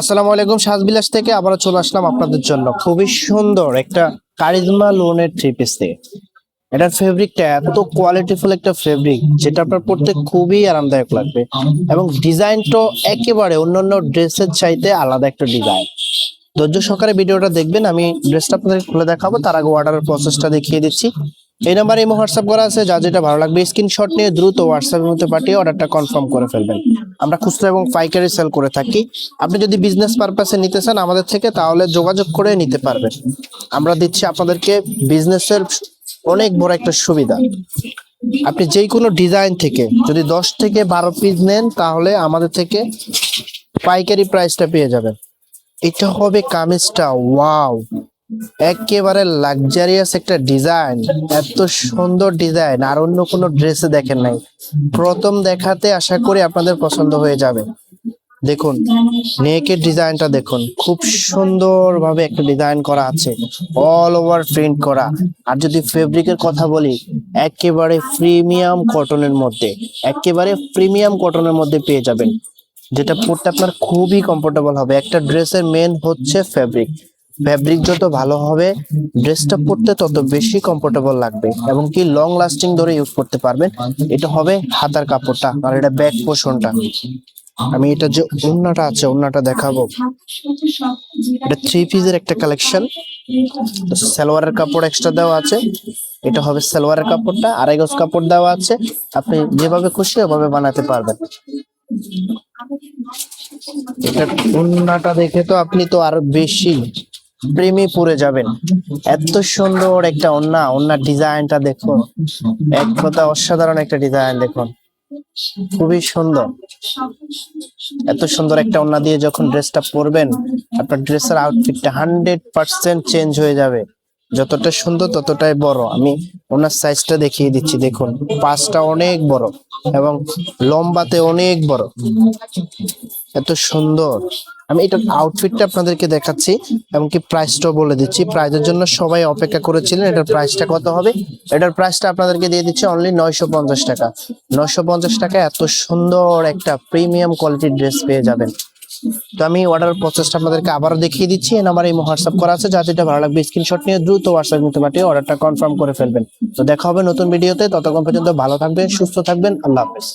আসসালামু আলাইকুম, সাজবিলাস থেকে আবারও চলে আসলাম আপনাদের জন্য খুবই সুন্দর একটা কারিজমা লোনের থ্রি পিস থেকে। এটার ফেব্রিকটা এত কোয়ালিটিফুল একটা ফেব্রিক, যেটা আপনার পড়তে খুবই আরামদায়ক লাগবে এবং ডিজাইনটা একেবারে অন্যান্য ড্রেসের চাইতে আলাদা একটা ডিজাইন। ধৈর্য সহকারে ভিডিওটা দেখবেন, আমি ড্রেসটা আপনাদের খুলে দেখাবো, তার আগে অর্ডারের প্রসেসটা দেখিয়ে দিচ্ছি। এই নাম্বারে ইমো হোয়াটসঅ্যাপ করা আছে, যা যেটা ভালো লাগবে স্ক্রিনশট নিয়ে দ্রুত হোয়াটসঅ্যাপের মধ্যে পাঠিয়ে অর্ডারটা কনফার্ম করে ফেলবেন। আমরা খুচরা এবং পাইকারি সেল করে থাকি। আপনি যদি বিজনেস পারপাসে নিতে চান আমাদের থেকে, তাহলে যোগাযোগ করে নিতে পারবেন। আমরা দিচ্ছি আপনাদেরকে বিজনেসের অনেক বড় একটা সুবিধা। আপনি যে কোনো ডিজাইন থেকে যদি 10 থেকে 12 পিস নেন, তাহলে আমাদের থেকে পাইকারি প্রাইসটা পেয়ে যাবেন। এটা হবে কামিজটা, ওয়াও, একেবারে লাক্সারিয়াস একটা ডিজাইন। এত সুন্দর ডিজাইন আর অন্য কোনো ড্রেসে দেখেন নাই। প্রথম দেখাতে আশা করি আপনাদের পছন্দ হয়ে যাবে। দেখুন নেকের ডিজাইনটা দেখুন, খুব সুন্দর ভাবে একটা ডিজাইন করা আছে, অল ওভার প্রিন্ট করা। আর যদি ফেব্রিকের কথা বলি, একেবারে প্রিমিয়াম কটনের মধ্যে, একেবারে প্রিমিয়াম কটনের মধ্যে পেয়ে যাবেন, যেটা পরতে আপনার খুবই কমফোর্টেবল হবে। একটা ড্রেসের মেন হচ্ছে ফেব্রিক। ফেব্রিক যত ভালো হবে, ড্রেসটা পরতে তত বেশি কমফোর্টেবল লাগবে এবং কি লং লাস্টিং ধরে ইউজ করতে পারবেন। এটা হবে হাতার কাপড়টা, আর এটা ব্যাক পোর্শনটা। আমি এটা যে ওড়নাটা আছে, ওড়নাটা দেখাবো। এটা থ্রি পিসের একটা কালেকশন, সালোয়ারের কাপড় এক্সট্রা দেওয়া আছে। এটা হবে সালোয়ারের কাপড়টা, আড়াই গজ কাপড় দেওয়া আছে। আপনি যেভাবে খুশি ওভাবে বানাতে পারবেন। এটা ওড়নাটা দেখে তো আপনি তো আরো বেশি প্রেমে পড়ে যাবেন। এত সুন্দর একটা ওড়না, ওড়নার ডিজাইনটা দেখুন, এক কথা অসাধারণ একটা ডিজাইন। দেখুন খুবই সুন্দর। এত সুন্দর একটা ওড়না দিয়ে যখন ড্রেসটা পরবেন, আপনার ড্রেসের আউটফিটটা 100% চেঞ্জ হয়ে যাবে। যতটা সুন্দর ততটাই বড়। আমি ওনার সাইজটা দেখিয়ে দিচ্ছি, দেখুন পাঁচটা অনেক বড় এবং লম্বাতে অনেক বড়। এত সুন্দর। আমি এটার আউটফিটটা আপনাদেরকে দেখাচ্ছি এবং কি প্রাইসটাও বলে দিচ্ছি। প্রাইসের জন্য সবাই অপেক্ষা করেছিলেন, এটার প্রাইসটা কত হবে। এটার প্রাইসটা আপনাদেরকে দিয়ে দিচ্ছি অনলি 950 টাকা। 950 টাকা এত সুন্দর একটা প্রিমিয়াম কোয়ালিটির ড্রেস পেয়ে যাবেন। তো আমি অর্ডার প্রসেসটা আপনাদেরকে আবারও দেখিয়ে দিচ্ছি। আমার এই হোয়াটসঅ্যাপ করা আছে, যা যেটা ভালো লাগবে স্ক্রিনশট নিয়ে দ্রুত হোয়াটসঅ্যাপ নিতে পাঠিয়ে অর্ডারটা কনফার্ম করে ফেলবেন। তো দেখা হবে নতুন ভিডিওতে, ততক্ষণ পর্যন্ত ভালো থাকবেন, সুস্থ থাকবেন, আল্লাহ হাফেজ।